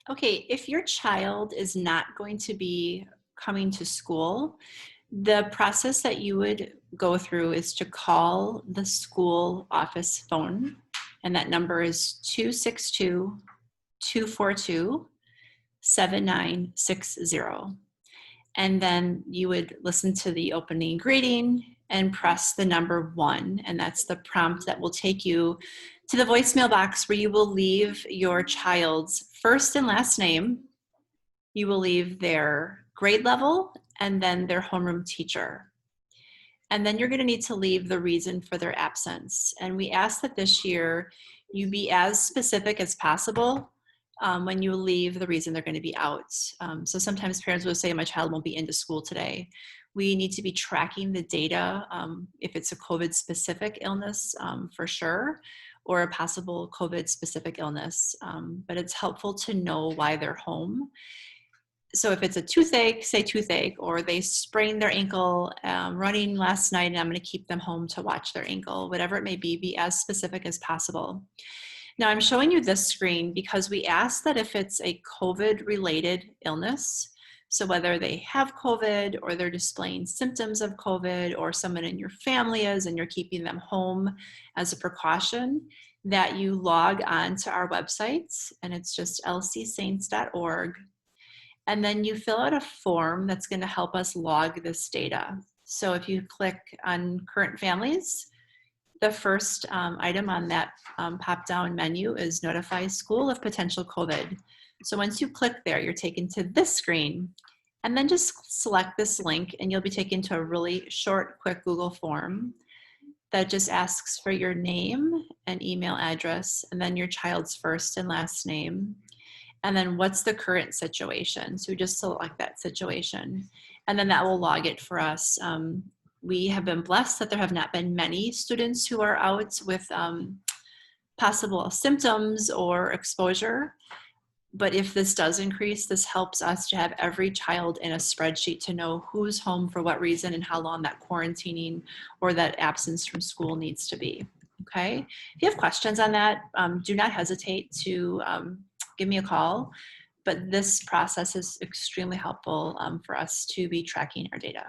Okay, if your child is not going to be coming to school, the process that you would go through is to call the school office phone, and that number is 262 242 7960. And then you would listen to the opening greeting and press the number 1, and that's the prompt that will take you to the voicemail box where you will leave your child's first and last name. You will leave their grade level and then their homeroom teacher. And then you're going to need to leave the reason for their absence. And we ask that this year you be as specific as possible when you leave the reason they're going to be out. So sometimes parents will say, my child won't be into school today. We need to be tracking the data if it's a COVID specific illness for sure, or a possible COVID specific illness. But it's helpful to know why they're home. So if it's a toothache, say toothache, or they sprained their ankle running last night and I'm going to keep them home to watch their ankle, whatever it may be as specific as possible. Now I'm showing you this screen because we ask that if it's a COVID related illness, so whether they have COVID or they're displaying symptoms of COVID or someone in your family is and you're keeping them home as a precaution, that you log on to our website, and it's just lcsaints.org. And then you fill out a form that's going to help us log this data. So if you click on current families, the first item on that pop-down menu is notify school of potential COVID. So once you click there, you're taken to this screen, and then just select this link and you'll be taken to a really short, quick Google form that just asks for your name and email address, and then your child's first and last name. And then what's the current situation? So just select that situation, and then that will log it for us. We have been blessed that there have not been many students who are out with possible symptoms or exposure. But if this does increase, this helps us to have every child in a spreadsheet to know who's home for what reason and how long that quarantining or that absence from school needs to be. Okay, if you have questions on that, do not hesitate to give me a call. But this process is extremely helpful for us to be tracking our data.